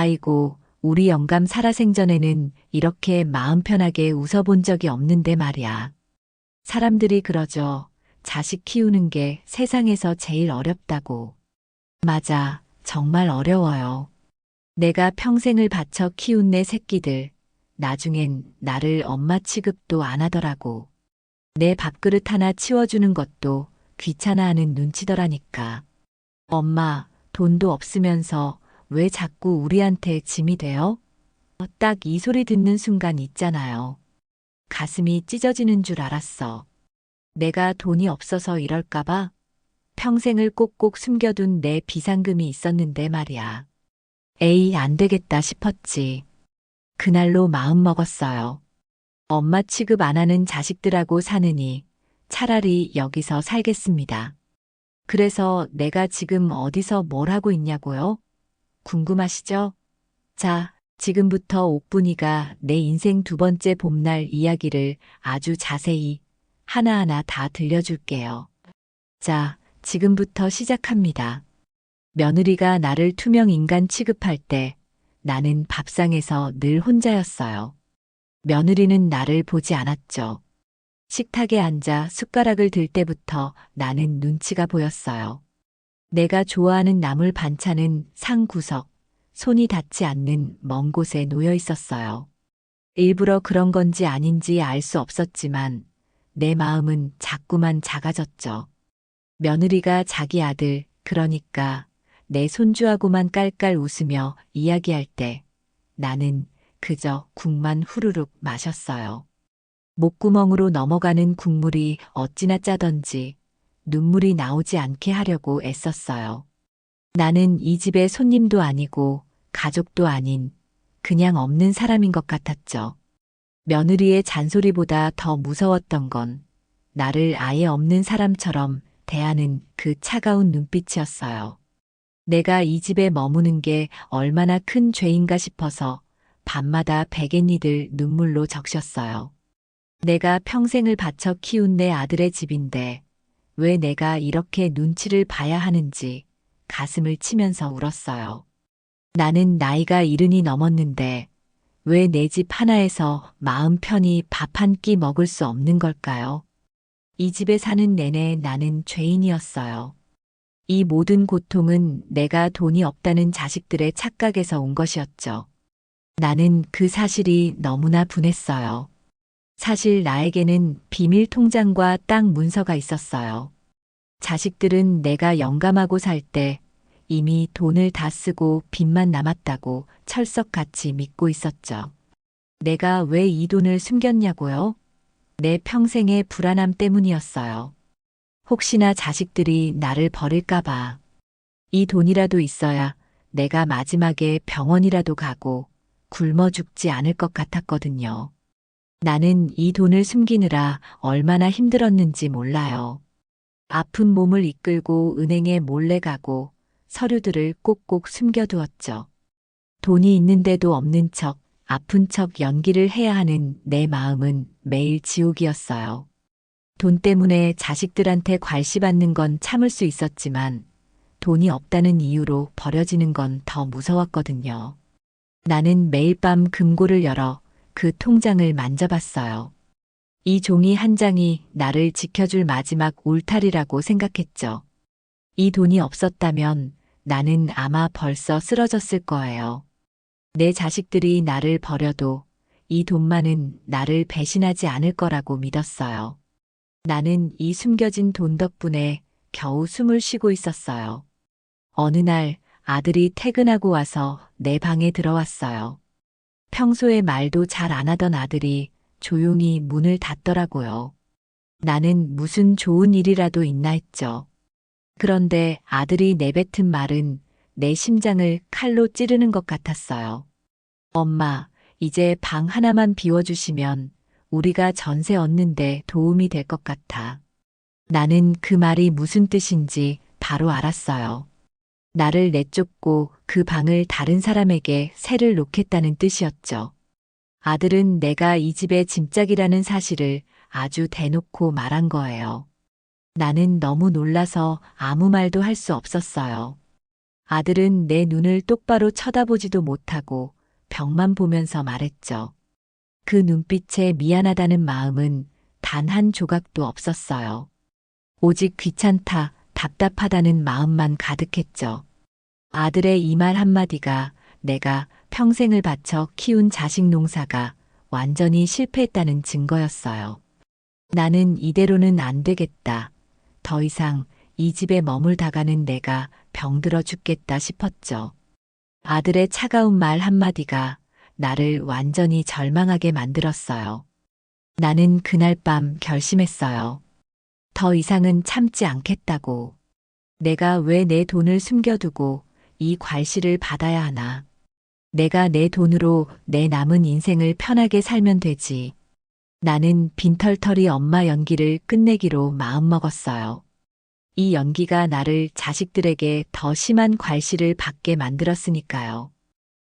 아이고, 우리 영감 살아생전에는 이렇게 마음 편하게 웃어본 적이 없는데 말이야. 사람들이 그러죠. 자식 키우는 게 세상에서 제일 어렵다고. 맞아, 정말 어려워요. 내가 평생을 바쳐 키운 내 새끼들, 나중엔 나를 엄마 취급도 안 하더라고. 내 밥그릇 하나 치워주는 것도 귀찮아하는 눈치더라니까. 엄마, 돈도 없으면서 왜 자꾸 우리한테 짐이 돼요? 딱 이 소리 듣는 순간 있잖아요. 가슴이 찢어지는 줄 알았어. 내가 돈이 없어서 이럴까봐 평생을 꼭꼭 숨겨둔 내 비상금이 있었는데 말이야. 에이, 안 되겠다 싶었지. 그날로 마음 먹었어요. 엄마 취급 안 하는 자식들하고 사느니 차라리 여기서 살겠습니다. 그래서 내가 지금 어디서 뭘 하고 있냐고요? 궁금하시죠? 자, 지금부터 옥분이가 내 인생 두 번째 봄날 이야기를 아주 자세히 하나하나 다 들려줄게요. 자, 지금부터 시작합니다. 며느리가 나를 투명 인간 취급할 때 나는 밥상에서 늘 혼자였어요. 며느리는 나를 보지 않았죠. 식탁에 앉아 숟가락을 들 때부터 나는 눈치가 보였어요. 내가 좋아하는 나물 반찬은 상 구석, 손이 닿지 않는 먼 곳에 놓여 있었어요. 일부러 그런 건지 아닌지 알 수 없었지만 내 마음은 자꾸만 작아졌죠. 며느리가 자기 아들, 그러니까 내 손주하고만 깔깔 웃으며 이야기할 때 나는 그저 국만 후루룩 마셨어요. 목구멍으로 넘어가는 국물이 어찌나 짜던지 눈물이 나오지 않게 하려고 애썼어요. 나는 이 집의 손님도 아니고 가족도 아닌 그냥 없는 사람인 것 같았죠. 며느리의 잔소리보다 더 무서웠던 건 나를 아예 없는 사람처럼 대하는 그 차가운 눈빛이었어요. 내가 이 집에 머무는 게 얼마나 큰 죄인가 싶어서 밤마다 베갯니들 눈물로 적셨어요. 내가 평생을 바쳐 키운 내 아들의 집인데 왜 내가 이렇게 눈치를 봐야 하는지 가슴을 치면서 울었어요. 나는 나이가 70이 넘었는데 왜 내 집 하나에서 마음 편히 밥 한 끼 먹을 수 없는 걸까요? 이 집에 사는 내내 나는 죄인이었어요. 이 모든 고통은 내가 돈이 없다는 자식들의 착각에서 온 것이었죠. 나는 그 사실이 너무나 분했어요. 사실 나에게는 비밀 통장과 땅 문서가 있었어요. 자식들은 내가 영감하고 살 때 이미 돈을 다 쓰고 빚만 남았다고 철석같이 믿고 있었죠. 내가 왜 이 돈을 숨겼냐고요? 내 평생의 불안함 때문이었어요. 혹시나 자식들이 나를 버릴까봐. 이 돈이라도 있어야 내가 마지막에 병원이라도 가고 굶어 죽지 않을 것 같았거든요. 나는 이 돈을 숨기느라 얼마나 힘들었는지 몰라요. 아픈 몸을 이끌고 은행에 몰래 가고 서류들을 꼭꼭 숨겨두었죠. 돈이 있는데도 없는 척, 아픈 척 연기를 해야 하는 내 마음은 매일 지옥이었어요. 돈 때문에 자식들한테 괄시받는 건 참을 수 있었지만 돈이 없다는 이유로 버려지는 건 더 무서웠거든요. 나는 매일 밤 금고를 열어 그 통장을 만져봤어요. 이 종이 한 장이 나를 지켜줄 마지막 울타리라고 생각했죠. 이 돈이 없었다면 나는 아마 벌써 쓰러졌을 거예요. 내 자식들이 나를 버려도 이 돈만은 나를 배신하지 않을 거라고 믿었어요. 나는 이 숨겨진 돈 덕분에 겨우 숨을 쉬고 있었어요. 어느 날 아들이 퇴근하고 와서 내 방에 들어왔어요. 평소에 말도 잘 안 하던 아들이 조용히 문을 닫더라고요. 나는 무슨 좋은 일이라도 있나 했죠. 그런데 아들이 내뱉은 말은 내 심장을 칼로 찌르는 것 같았어요. 엄마, 이제 방 하나만 비워주시면 우리가 전세 얻는데 도움이 될 것 같아. 나는 그 말이 무슨 뜻인지 바로 알았어요. 나를 내쫓고 그 방을 다른 사람에게 세를 놓겠다는 뜻이었죠. 아들은 내가 이 집의 짐짝이라는 사실을 아주 대놓고 말한 거예요. 나는 너무 놀라서 아무 말도 할 수 없었어요. 아들은 내 눈을 똑바로 쳐다보지도 못하고 벽만 보면서 말했죠. 그 눈빛에 미안하다는 마음은 단 한 조각도 없었어요. 오직 귀찮다, 답답하다는 마음만 가득했죠. 아들의 이 말 한마디가 내가 평생을 바쳐 키운 자식 농사가 완전히 실패했다는 증거였어요. 나는 이대로는 안 되겠다. 더 이상 이 집에 머물다가는 내가 병들어 죽겠다 싶었죠. 아들의 차가운 말 한마디가 나를 완전히 절망하게 만들었어요. 나는 그날 밤 결심했어요. 더 이상은 참지 않겠다고. 내가 왜 내 돈을 숨겨두고 이 괄시를 받아야 하나. 내가 내 돈으로 내 남은 인생을 편하게 살면 되지. 나는 빈털터리 엄마 연기를 끝내기로 마음먹었어요. 이 연기가 나를 자식들에게 더 심한 괄시를 받게 만들었으니까요.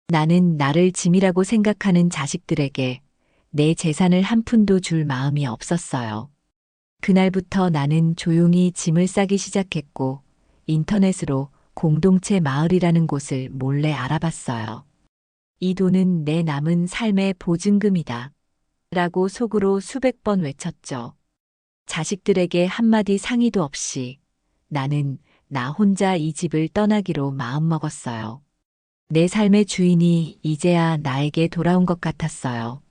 나는 나를 짐이라고 생각하는 자식들에게 내 재산을 한 푼도 줄 마음이 없었어요. 그날부터 나는 조용히 짐을 싸기 시작했고 인터넷으로 공동체 마을이라는 곳을 몰래 알아봤어요. 이 돈은 내 남은 삶의 보증금이다. 라고 속으로 수백 번 외쳤죠. 자식들에게 한마디 상의도 없이 나는 나 혼자 이 집을 떠나기로 마음먹었어요. 내 삶의 주인이 이제야 나에게 돌아온 것 같았어요.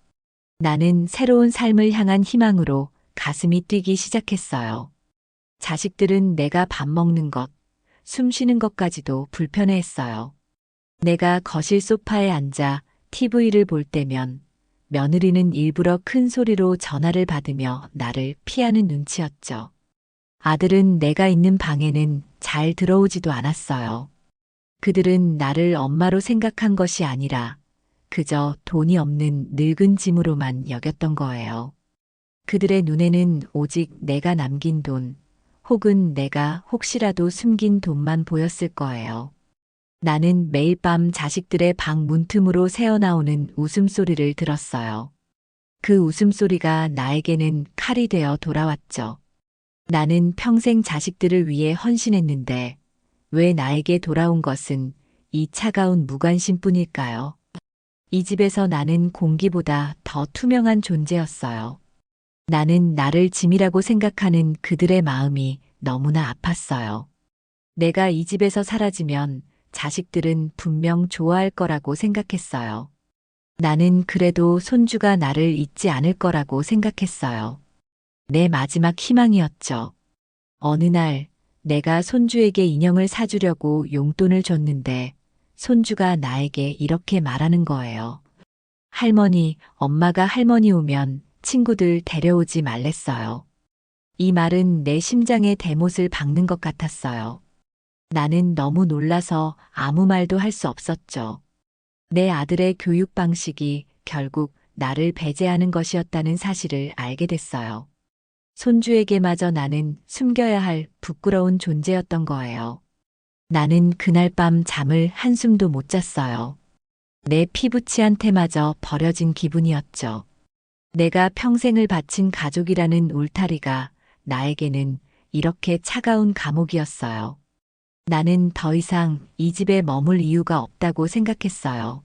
나는 새로운 삶을 향한 희망으로 가슴이 뛰기 시작했어요. 자식들은 내가 밥 먹는 것, 숨 쉬는 것까지도 불편해했어요. 내가 거실 소파에 앉아 TV를 볼 때면 며느리는 일부러 큰 소리로 전화를 받으며 나를 피하는 눈치였죠. 아들은 내가 있는 방에는 잘 들어오지도 않았어요. 그들은 나를 엄마로 생각한 것이 아니라 그저 돈이 없는 늙은 짐으로만 여겼던 거예요. 그들의 눈에는 오직 내가 남긴 돈, 혹은 내가 혹시라도 숨긴 돈만 보였을 거예요. 나는 매일 밤 자식들의 방 문틈으로 새어나오는 웃음소리를 들었어요. 그 웃음소리가 나에게는 칼이 되어 돌아왔죠. 나는 평생 자식들을 위해 헌신했는데 왜 나에게 돌아온 것은 이 차가운 무관심뿐일까요? 이 집에서 나는 공기보다 더 투명한 존재였어요. 나는 나를 짐이라고 생각하는 그들의 마음이 너무나 아팠어요. 내가 이 집에서 사라지면 자식들은 분명 좋아할 거라고 생각했어요. 나는 그래도 손주가 나를 잊지 않을 거라고 생각했어요. 내 마지막 희망이었죠. 어느 날 내가 손주에게 인형을 사주려고 용돈을 줬는데 손주가 나에게 이렇게 말하는 거예요. 할머니, 엄마가 할머니 오면 친구들 데려오지 말랬어요. 이 말은 내 심장에 대못을 박는 것 같았어요. 나는 너무 놀라서 아무 말도 할 수 없었죠. 내 아들의 교육 방식이 결국 나를 배제하는 것이었다는 사실을 알게 됐어요. 손주에게마저 나는 숨겨야 할 부끄러운 존재였던 거예요. 나는 그날 밤 잠을 한숨도 못 잤어요. 내 피부치한테마저 버려진 기분이었죠. 내가 평생을 바친 가족이라는 울타리가 나에게는 이렇게 차가운 감옥이었어요. 나는 더 이상 이 집에 머물 이유가 없다고 생각했어요.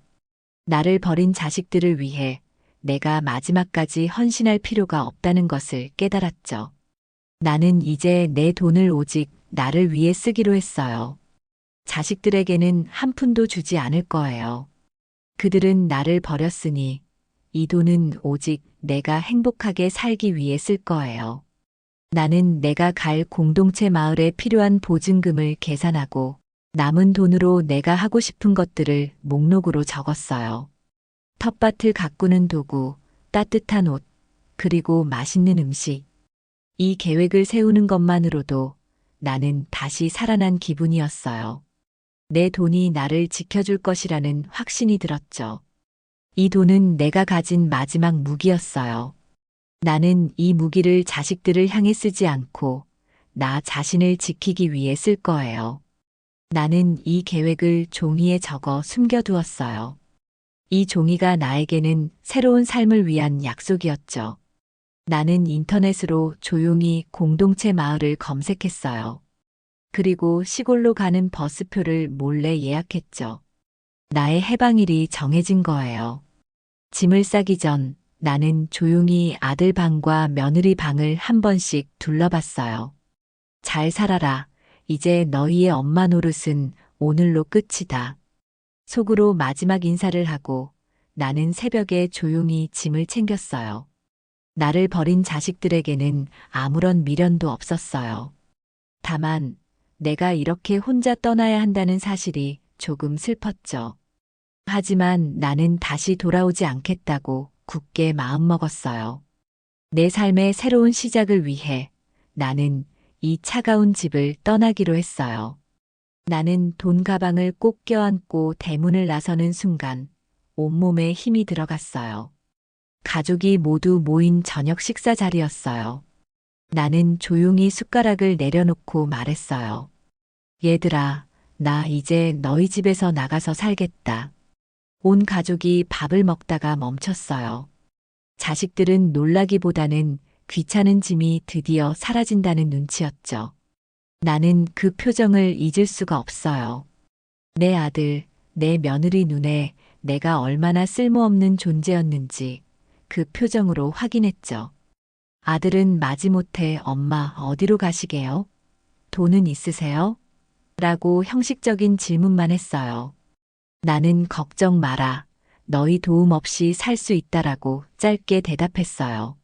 나를 버린 자식들을 위해 내가 마지막까지 헌신할 필요가 없다는 것을 깨달았죠. 나는 이제 내 돈을 오직 나를 위해 쓰기로 했어요. 자식들에게는 한 푼도 주지 않을 거예요. 그들은 나를 버렸으니 이 돈은 오직 내가 행복하게 살기 위해 쓸 거예요. 나는 내가 갈 공동체 마을에 필요한 보증금을 계산하고 남은 돈으로 내가 하고 싶은 것들을 목록으로 적었어요. 텃밭을 가꾸는 도구, 따뜻한 옷, 그리고 맛있는 음식. 이 계획을 세우는 것만으로도 나는 다시 살아난 기분이었어요. 내 돈이 나를 지켜줄 것이라는 확신이 들었죠. 이 돈은 내가 가진 마지막 무기였어요. 나는 이 무기를 자식들을 향해 쓰지 않고 나 자신을 지키기 위해 쓸 거예요. 나는 이 계획을 종이에 적어 숨겨두었어요. 이 종이가 나에게는 새로운 삶을 위한 약속이었죠. 나는 인터넷으로 조용히 공동체 마을을 검색했어요. 그리고 시골로 가는 버스표를 몰래 예약했죠. 나의 해방일이 정해진 거예요. 짐을 싸기 전 나는 조용히 아들 방과 며느리 방을 한 번씩 둘러봤어요. 잘 살아라. 이제 너희의 엄마 노릇은 오늘로 끝이다. 속으로 마지막 인사를 하고 나는 새벽에 조용히 짐을 챙겼어요. 나를 버린 자식들에게는 아무런 미련도 없었어요. 다만 내가 이렇게 혼자 떠나야 한다는 사실이 조금 슬펐죠. 하지만 나는 다시 돌아오지 않겠다고 굳게 마음먹었어요. 내 삶의 새로운 시작을 위해 나는 이 차가운 집을 떠나기로 했어요. 나는 돈 가방을 꼭 껴안고 대문을 나서는 순간 온몸에 힘이 들어갔어요. 가족이 모두 모인 저녁 식사 자리였어요. 나는 조용히 숟가락을 내려놓고 말했어요. 얘들아, 나 이제 너희 집에서 나가서 살겠다. 온 가족이 밥을 먹다가 멈췄어요. 자식들은 놀라기보다는 귀찮은 짐이 드디어 사라진다는 눈치였죠. 나는 그 표정을 잊을 수가 없어요. 내 아들, 내 며느리 눈에 내가 얼마나 쓸모없는 존재였는지 그 표정으로 확인했죠. 아들은 마지못해 엄마 어디로 가시게요? 돈은 있으세요? 라고 형식적인 질문만 했어요. 나는 걱정 마라. 너희 도움 없이 살 수 있다라고 짧게 대답했어요.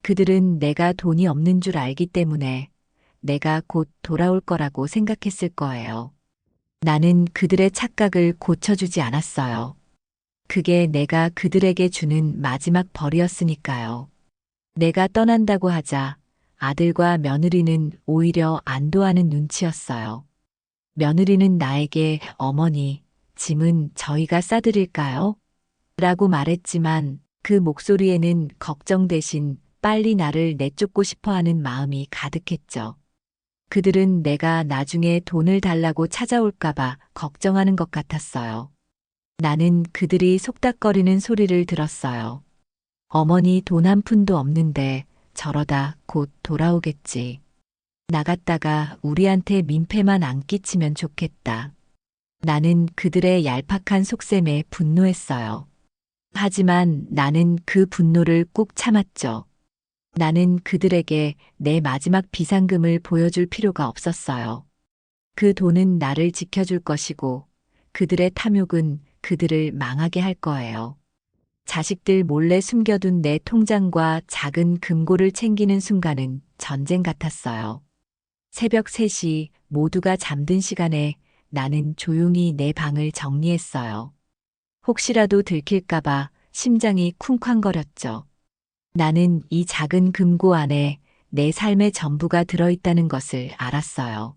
그들은 내가 돈이 없는 줄 알기 때문에 내가 곧 돌아올 거라고 생각했을 거예요. 나는 그들의 착각을 고쳐주지 않았어요. 그게 내가 그들에게 주는 마지막 벌이었으니까요. 내가 떠난다고 하자 아들과 며느리는 오히려 안도하는 눈치였어요. 며느리는 나에게 어머니, 짐은 저희가 싸드릴까요? 라고 말했지만 그 목소리에는 걱정 대신 빨리 나를 내쫓고 싶어 하는 마음이 가득했죠. 그들은 내가 나중에 돈을 달라고 찾아올까봐 걱정하는 것 같았어요. 나는 그들이 속닥거리는 소리를 들었어요. 어머니 돈 한 푼도 없는데 저러다 곧 돌아오겠지. 나갔다가 우리한테 민폐만 안 끼치면 좋겠다. 나는 그들의 얄팍한 속셈에 분노했어요. 하지만 나는 그 분노를 꾹 참았죠. 나는 그들에게 내 마지막 비상금을 보여줄 필요가 없었어요. 그 돈은 나를 지켜줄 것이고 그들의 탐욕은 그들을 망하게 할 거예요. 자식들 몰래 숨겨둔 내 통장과 작은 금고를 챙기는 순간은 전쟁 같았어요. 새벽 3시 모두가 잠든 시간에 나는 조용히 내 방을 정리했어요. 혹시라도 들킬까봐 심장이 쿵쾅거렸죠. 나는 이 작은 금고 안에 내 삶의 전부가 들어있다는 것을 알았어요.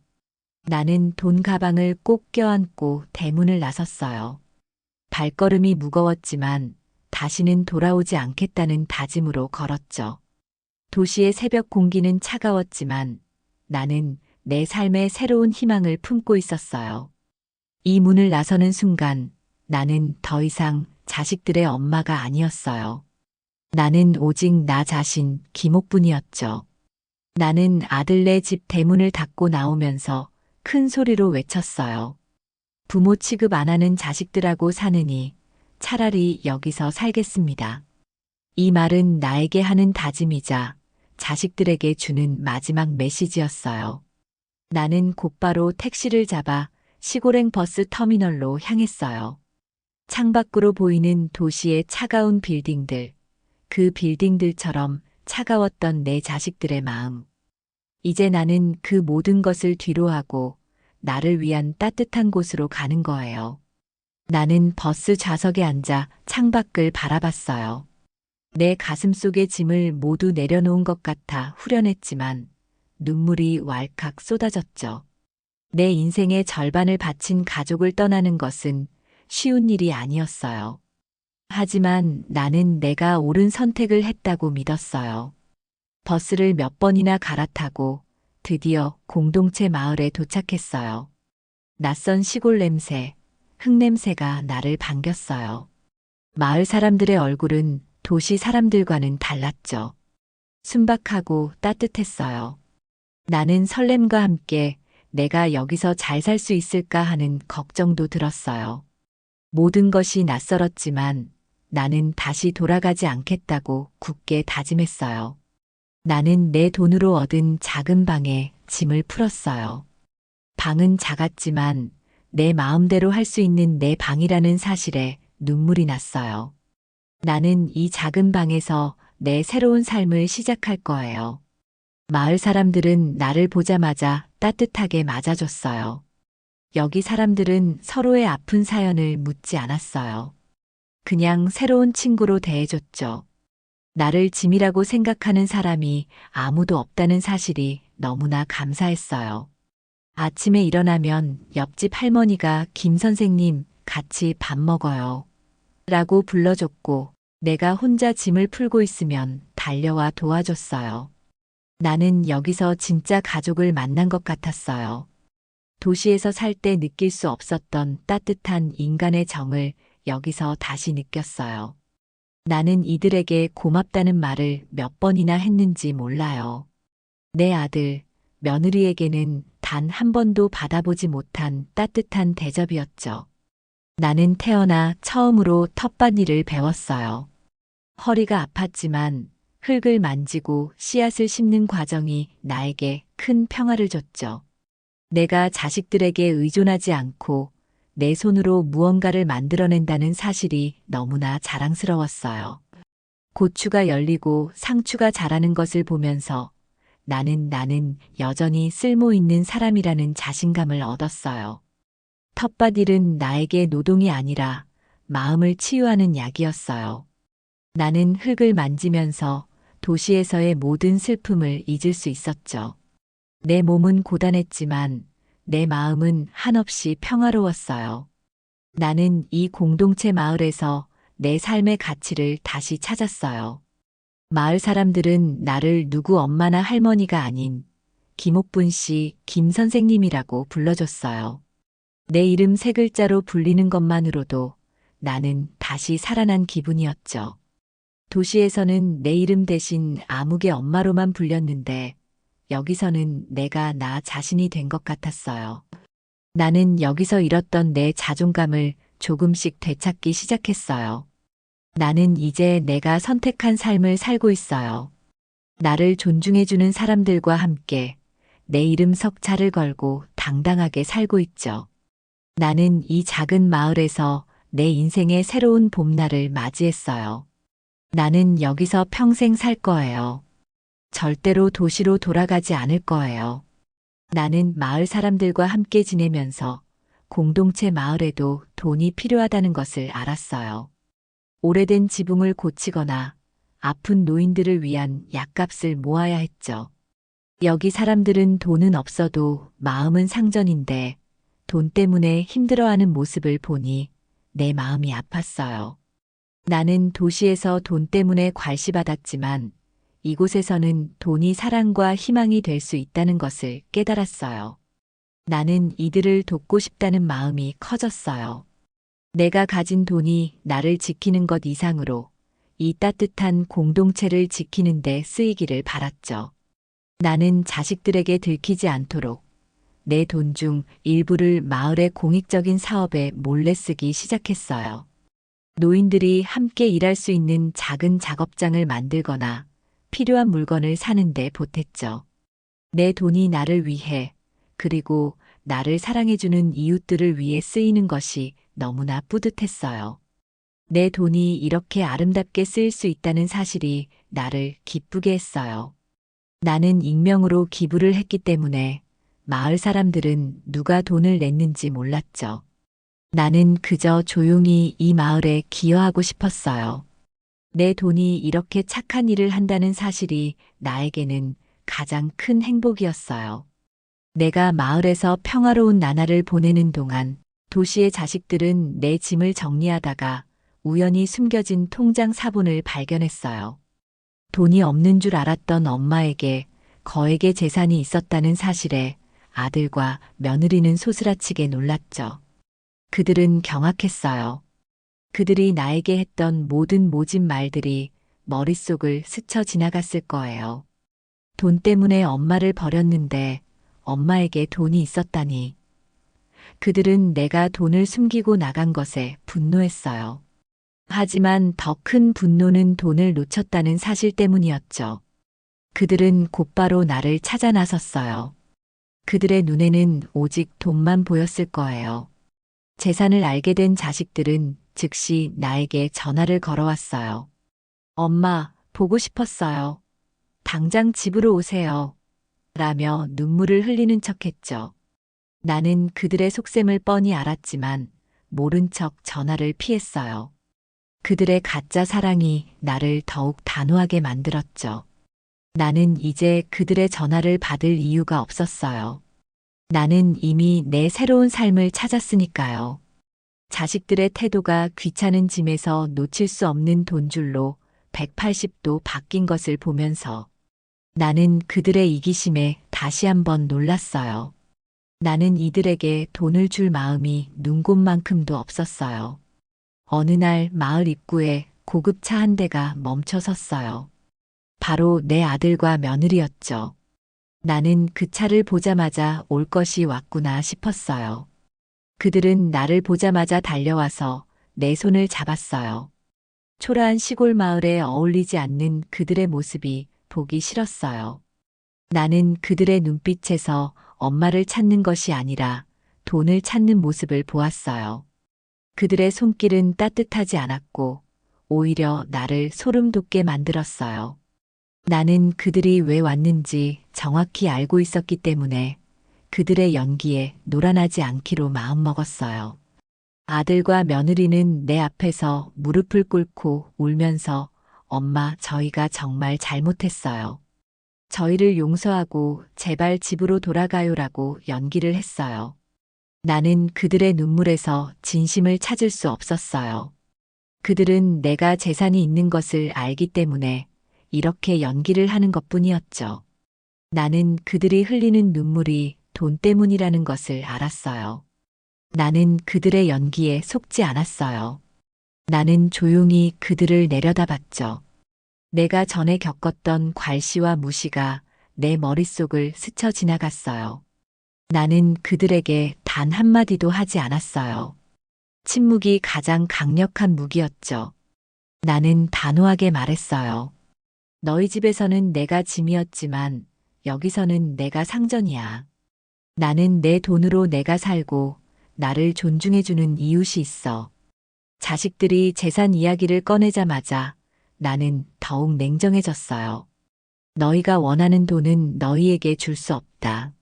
나는 돈 가방을 꼭 껴안고 대문을 나섰어요. 발걸음이 무거웠지만 다시는 돌아오지 않겠다는 다짐으로 걸었죠. 도시의 새벽 공기는 차가웠지만 나는 내 삶의 새로운 희망을 품고 있었어요. 이 문을 나서는 순간 나는 더 이상 자식들의 엄마가 아니었어요. 나는 오직 나 자신 김옥분이었죠. 나는 아들네 집 대문을 닫고 나오면서 큰 소리로 외쳤어요. 부모 취급 안 하는 자식들하고 사느니 차라리 여기서 살겠습니다. 이 말은 나에게 하는 다짐이자 자식들에게 주는 마지막 메시지였어요. 나는 곧바로 택시를 잡아 시골행 버스 터미널로 향했어요. 창밖으로 보이는 도시의 차가운 빌딩들, 그 빌딩들처럼 차가웠던 내 자식들의 마음. 이제 나는 그 모든 것을 뒤로하고 나를 위한 따뜻한 곳으로 가는 거예요. 나는 버스 좌석에 앉아 창밖을 바라봤어요. 내 가슴 속의 짐을 모두 내려놓은 것 같아 후련했지만 눈물이 왈칵 쏟아졌죠. 내 인생의 절반을 바친 가족을 떠나는 것은 쉬운 일이 아니었어요. 하지만 나는 내가 옳은 선택을 했다고 믿었어요. 버스를 몇 번이나 갈아타고 드디어 공동체 마을에 도착했어요. 낯선 시골 냄새, 흙냄새가 나를 반겼어요. 마을 사람들의 얼굴은 도시 사람들과는 달랐죠. 순박하고 따뜻했어요. 나는 설렘과 함께 내가 여기서 잘 살 수 있을까 하는 걱정도 들었어요. 모든 것이 낯설었지만 나는 다시 돌아가지 않겠다고 굳게 다짐했어요. 나는 내 돈으로 얻은 작은 방에 짐을 풀었어요. 방은 작았지만 내 마음대로 할 수 있는 내 방이라는 사실에 눈물이 났어요. 나는 이 작은 방에서 내 새로운 삶을 시작할 거예요. 마을 사람들은 나를 보자마자 따뜻하게 맞아줬어요. 여기 사람들은 서로의 아픈 사연을 묻지 않았어요. 그냥 새로운 친구로 대해줬죠. 나를 짐이라고 생각하는 사람이 아무도 없다는 사실이 너무나 감사했어요. 아침에 일어나면 옆집 할머니가 김 선생님 같이 밥 먹어요. 라고 불러줬고 내가 혼자 짐을 풀고 있으면 달려와 도와줬어요. 나는 여기서 진짜 가족을 만난 것 같았어요. 도시에서 살 때 느낄 수 없었던 따뜻한 인간의 정을 여기서 다시 느꼈어요. 나는 이들에게 고맙다는 말을 몇 번이나 했는지 몰라요. 내 아들, 며느리에게는 단 한 번도 받아보지 못한 따뜻한 대접이었죠. 나는 태어나 처음으로 텃밭일을 배웠어요. 허리가 아팠지만 흙을 만지고 씨앗을 심는 과정이 나에게 큰 평화를 줬죠. 내가 자식들에게 의존하지 않고 내 손으로 무언가를 만들어낸다는 사실이 너무나 자랑스러웠어요. 고추가 열리고 상추가 자라는 것을 보면서 나는 여전히 쓸모 있는 사람이라는 자신감을 얻었어요. 텃밭일은 나에게 노동이 아니라 마음을 치유하는 약이었어요. 나는 흙을 만지면서 도시에서의 모든 슬픔을 잊을 수 있었죠. 내 몸은 고단했지만 내 마음은 한없이 평화로웠어요. 나는 이 공동체 마을에서 내 삶의 가치를 다시 찾았어요. 마을 사람들은 나를 누구 엄마나 할머니가 아닌 김옥분 씨, 김 선생님이라고 불러줬어요. 내 이름 세 글자로 불리는 것만으로도 나는 다시 살아난 기분이었죠. 도시에서는 내 이름 대신 아무개 엄마로만 불렸는데 여기서는 내가 나 자신이 된 것 같았어요. 나는 여기서 잃었던 내 자존감을 조금씩 되찾기 시작했어요. 나는 이제 내가 선택한 삶을 살고 있어요. 나를 존중해주는 사람들과 함께 내 이름 석자를 걸고 당당하게 살고 있죠. 나는 이 작은 마을에서 내 인생의 새로운 봄날을 맞이했어요. 나는 여기서 평생 살 거예요. 절대로 도시로 돌아가지 않을 거예요. 나는 마을 사람들과 함께 지내면서 공동체 마을에도 돈이 필요하다는 것을 알았어요. 오래된 지붕을 고치거나 아픈 노인들을 위한 약값을 모아야 했죠. 여기 사람들은 돈은 없어도 마음은 상전인데 돈 때문에 힘들어하는 모습을 보니 내 마음이 아팠어요. 나는 도시에서 돈 때문에 괄시받았지만 이곳에서는 돈이 사랑과 희망이 될 수 있다는 것을 깨달았어요. 나는 이들을 돕고 싶다는 마음이 커졌어요. 내가 가진 돈이 나를 지키는 것 이상으로 이 따뜻한 공동체를 지키는 데 쓰이기를 바랐죠. 나는 자식들에게 들키지 않도록 내 돈 중 일부를 마을의 공익적인 사업에 몰래 쓰기 시작했어요. 노인들이 함께 일할 수 있는 작은 작업장을 만들거나 필요한 물건을 사는 데 보탰죠. 내 돈이 나를 위해 그리고 나를 사랑해주는 이웃들을 위해 쓰이는 것이 너무나 뿌듯했어요. 내 돈이 이렇게 아름답게 쓰일 수 있다는 사실이 나를 기쁘게 했어요. 나는 익명으로 기부를 했기 때문에 마을 사람들은 누가 돈을 냈는지 몰랐죠. 나는 그저 조용히 이 마을에 기여하고 싶었어요. 내 돈이 이렇게 착한 일을 한다는 사실이 나에게는 가장 큰 행복이었어요. 내가 마을에서 평화로운 나날을 보내는 동안 도시의 자식들은 내 짐을 정리하다가 우연히 숨겨진 통장 사본을 발견했어요. 돈이 없는 줄 알았던 엄마에게 거액의 재산이 있었다는 사실에 아들과 며느리는 소스라치게 놀랐죠. 그들은 경악했어요. 그들이 나에게 했던 모든 모진 말들이 머릿속을 스쳐 지나갔을 거예요. 돈 때문에 엄마를 버렸는데 엄마에게 돈이 있었다니. 그들은 내가 돈을 숨기고 나간 것에 분노했어요. 하지만 더 큰 분노는 돈을 놓쳤다는 사실 때문이었죠. 그들은 곧바로 나를 찾아 나섰어요. 그들의 눈에는 오직 돈만 보였을 거예요. 재산을 알게 된 자식들은 즉시 나에게 전화를 걸어왔어요. 엄마, 보고 싶었어요. 당장 집으로 오세요. 라며 눈물을 흘리는 척했죠. 나는 그들의 속셈을 뻔히 알았지만 모른 척 전화를 피했어요. 그들의 가짜 사랑이 나를 더욱 단호하게 만들었죠. 나는 이제 그들의 전화를 받을 이유가 없었어요. 나는 이미 내 새로운 삶을 찾았으니까요. 자식들의 태도가 귀찮은 짐에서 놓칠 수 없는 돈줄로 180도 바뀐 것을 보면서 나는 그들의 이기심에 다시 한번 놀랐어요. 나는 이들에게 돈을 줄 마음이 눈곱만큼도 없었어요. 어느 날 마을 입구에 고급 차 한 대가 멈춰 섰어요. 바로 내 아들과 며느리였죠. 나는 그 차를 보자마자 올 것이 왔구나 싶었어요. 그들은 나를 보자마자 달려와서 내 손을 잡았어요. 초라한 시골 마을에 어울리지 않는 그들의 모습이 보기 싫었어요. 나는 그들의 눈빛에서 엄마를 찾는 것이 아니라 돈을 찾는 모습을 보았어요. 그들의 손길은 따뜻하지 않았고 오히려 나를 소름 돋게 만들었어요. 나는 그들이 왜 왔는지 정확히 알고 있었기 때문에 그들의 연기에 놀아나지 않기로 마음먹었어요. 아들과 며느리는 내 앞에서 무릎을 꿇고 울면서 엄마, 저희가 정말 잘못했어요. 저희를 용서하고 제발 집으로 돌아가요라고 연기를 했어요. 나는 그들의 눈물에서 진심을 찾을 수 없었어요. 그들은 내가 재산이 있는 것을 알기 때문에 이렇게 연기를 하는 것뿐이었죠. 나는 그들이 흘리는 눈물이 돈 때문이라는 것을 알았어요. 나는 그들의 연기에 속지 않았어요. 나는 조용히 그들을 내려다봤죠. 내가 전에 겪었던 괄시와 무시가 내 머릿속을 스쳐 지나갔어요. 나는 그들에게 단 한마디도 하지 않았어요. 침묵이 가장 강력한 무기였죠. 나는 단호하게 말했어요. 너희 집에서는 내가 짐이었지만 여기서는 내가 상전이야. 나는 내 돈으로 내가 살고 나를 존중해주는 이웃이 있어. 자식들이 재산 이야기를 꺼내자마자 나는 더욱 냉정해졌어요. 너희가 원하는 돈은 너희에게 줄 수 없다.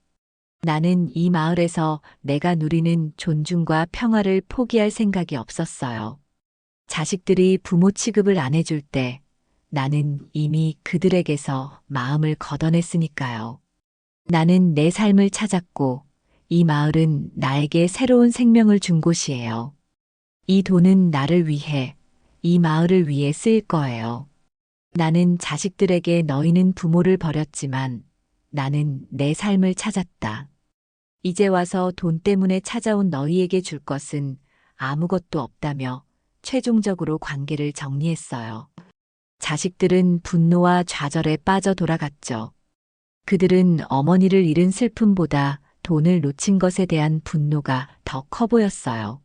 나는 이 마을에서 내가 누리는 존중과 평화를 포기할 생각이 없었어요. 자식들이 부모 취급을 안 해줄 때 나는 이미 그들에게서 마음을 걷어냈으니까요. 나는 내 삶을 찾았고 이 마을은 나에게 새로운 생명을 준 곳이에요. 이 돈은 나를 위해, 이 마을을 위해 쓰일 거예요. 나는 자식들에게 너희는 부모를 버렸지만 나는 내 삶을 찾았다. 이제 와서 돈 때문에 찾아온 너희에게 줄 것은 아무것도 없다며 최종적으로 관계를 정리했어요. 자식들은 분노와 좌절에 빠져 돌아갔죠. 그들은 어머니를 잃은 슬픔보다 돈을 놓친 것에 대한 분노가 더 커 보였어요.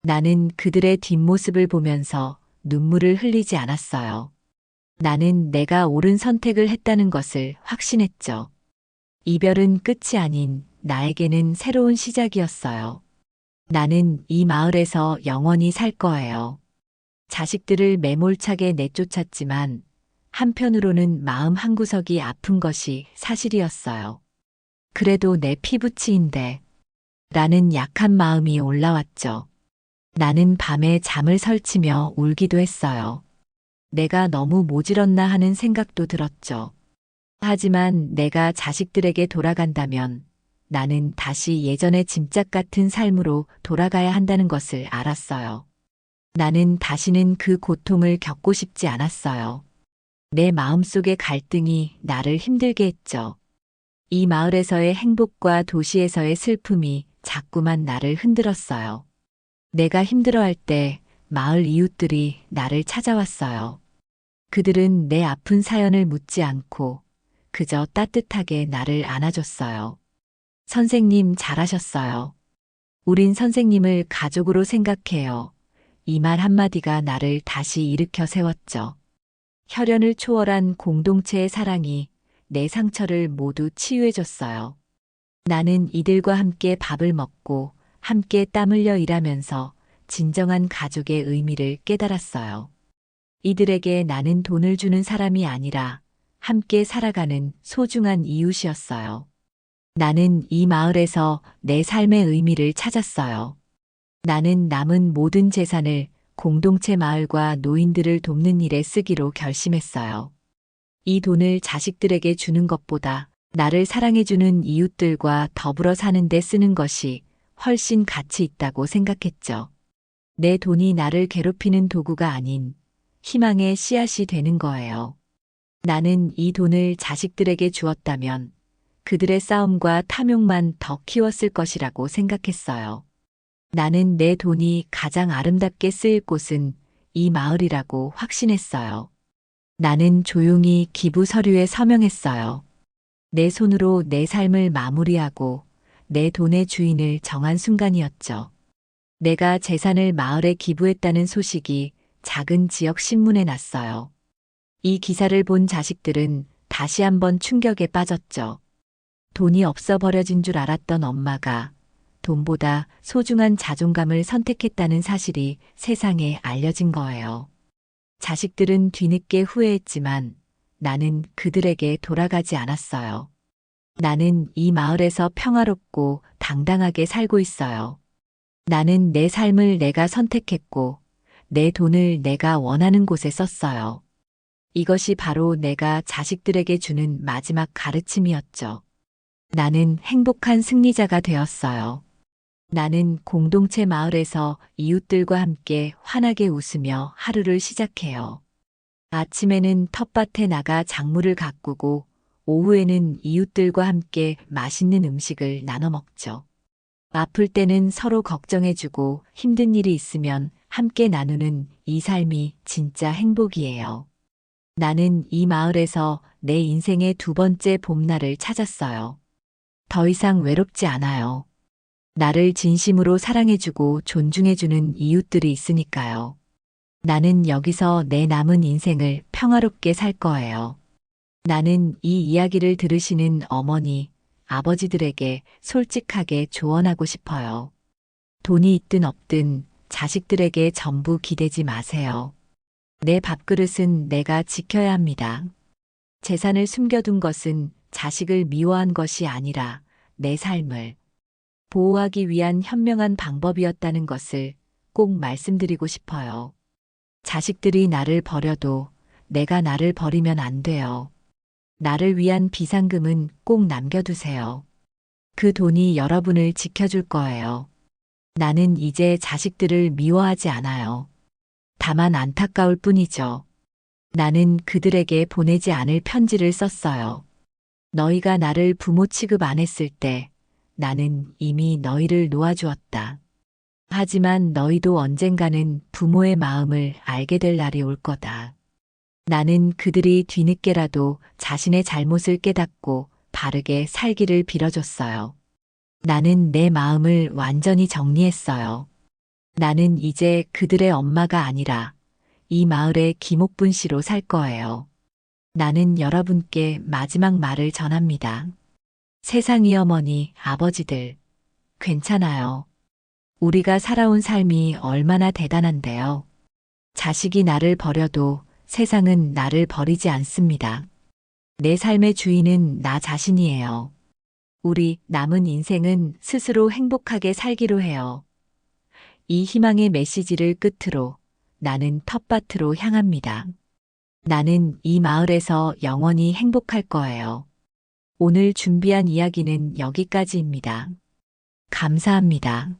나는 그들의 뒷모습을 보면서 눈물을 흘리지 않았어요. 나는 내가 옳은 선택을 했다는 것을 확신했죠. 이별은 끝이 아닌 나에게는 새로운 시작이었어요. 나는 이 마을에서 영원히 살 거예요. 자식들을 매몰차게 내쫓았지만 한편으로는 마음 한구석이 아픈 것이 사실이었어요. 그래도 내 피부치인데 라는 약한 마음이 올라왔죠. 나는 밤에 잠을 설치며 울기도 했어요. 내가 너무 모질었나 하는 생각도 들었죠. 하지만 내가 자식들에게 돌아간다면 나는 다시 예전의 짐짝 같은 삶으로 돌아가야 한다는 것을 알았어요. 나는 다시는 그 고통을 겪고 싶지 않았어요. 내 마음속의 갈등이 나를 힘들게 했죠. 이 마을에서의 행복과 도시에서의 슬픔이 자꾸만 나를 흔들었어요. 내가 힘들어할 때 마을 이웃들이 나를 찾아왔어요. 그들은 내 아픈 사연을 묻지 않고 그저 따뜻하게 나를 안아줬어요. 선생님 잘하셨어요. 우린 선생님을 가족으로 생각해요. 이 말 한마디가 나를 다시 일으켜 세웠죠. 혈연을 초월한 공동체의 사랑이 내 상처를 모두 치유해줬어요. 나는 이들과 함께 밥을 먹고 함께 땀 흘려 일하면서 진정한 가족의 의미를 깨달았어요. 이들에게 나는 돈을 주는 사람이 아니라 함께 살아가는 소중한 이웃이었어요. 나는 이 마을에서 내 삶의 의미를 찾았어요. 나는 남은 모든 재산을 공동체 마을과 노인들을 돕는 일에 쓰기로 결심했어요. 이 돈을 자식들에게 주는 것보다 나를 사랑해주는 이웃들과 더불어 사는 데 쓰는 것이 훨씬 가치 있다고 생각했죠. 내 돈이 나를 괴롭히는 도구가 아닌 희망의 씨앗이 되는 거예요. 나는 이 돈을 자식들에게 주었다면 그들의 싸움과 탐욕만 더 키웠을 것이라고 생각했어요. 나는 내 돈이 가장 아름답게 쓰일 곳은 이 마을이라고 확신했어요. 나는 조용히 기부 서류에 서명했어요. 내 손으로 내 삶을 마무리하고 내 돈의 주인을 정한 순간이었죠. 내가 재산을 마을에 기부했다는 소식이 작은 지역 신문에 났어요. 이 기사를 본 자식들은 다시 한번 충격에 빠졌죠. 돈이 없어 버려진 줄 알았던 엄마가 돈보다 소중한 자존감을 선택했다는 사실이 세상에 알려진 거예요. 자식들은 뒤늦게 후회했지만 나는 그들에게 돌아가지 않았어요. 나는 이 마을에서 평화롭고 당당하게 살고 있어요. 나는 내 삶을 내가 선택했고 내 돈을 내가 원하는 곳에 썼어요. 이것이 바로 내가 자식들에게 주는 마지막 가르침이었죠. 나는 행복한 승리자가 되었어요. 나는 공동체 마을에서 이웃들과 함께 환하게 웃으며 하루를 시작해요. 아침에는 텃밭에 나가 작물을 가꾸고 오후에는 이웃들과 함께 맛있는 음식을 나눠 먹죠. 아플 때는 서로 걱정해주고 힘든 일이 있으면 함께 나누는 이 삶이 진짜 행복이에요. 나는 이 마을에서 내 인생의 두 번째 봄날을 찾았어요. 더 이상 외롭지 않아요. 나를 진심으로 사랑해주고 존중해주는 이웃들이 있으니까요. 나는 여기서 내 남은 인생을 평화롭게 살 거예요. 나는 이 이야기를 들으시는 어머니, 아버지들에게 솔직하게 조언하고 싶어요. 돈이 있든 없든 자식들에게 전부 기대지 마세요. 내 밥그릇은 내가 지켜야 합니다. 재산을 숨겨둔 것은 자식을 미워한 것이 아니라 내 삶을 보호하기 위한 현명한 방법이었다는 것을 꼭 말씀드리고 싶어요. 자식들이 나를 버려도 내가 나를 버리면 안 돼요. 나를 위한 비상금은 꼭 남겨두세요. 그 돈이 여러분을 지켜줄 거예요. 나는 이제 자식들을 미워하지 않아요. 다만 안타까울 뿐이죠. 나는 그들에게 보내지 않을 편지를 썼어요. 너희가 나를 부모 취급 안 했을 때 나는 이미 너희를 놓아주었다. 하지만 너희도 언젠가는 부모의 마음을 알게 될 날이 올 거다. 나는 그들이 뒤늦게라도 자신의 잘못을 깨닫고 바르게 살기를 빌어줬어요. 나는 내 마음을 완전히 정리했어요. 나는 이제 그들의 엄마가 아니라 이 마을의 김옥분 씨로 살 거예요. 나는 여러분께 마지막 말을 전합니다. 세상이 어머니, 아버지들, 괜찮아요. 우리가 살아온 삶이 얼마나 대단한데요. 자식이 나를 버려도 세상은 나를 버리지 않습니다. 내 삶의 주인은 나 자신이에요. 우리 남은 인생은 스스로 행복하게 살기로 해요. 이 희망의 메시지를 끝으로 나는 텃밭으로 향합니다. 나는 이 마을에서 영원히 행복할 거예요. 오늘 준비한 이야기는 여기까지입니다. 감사합니다.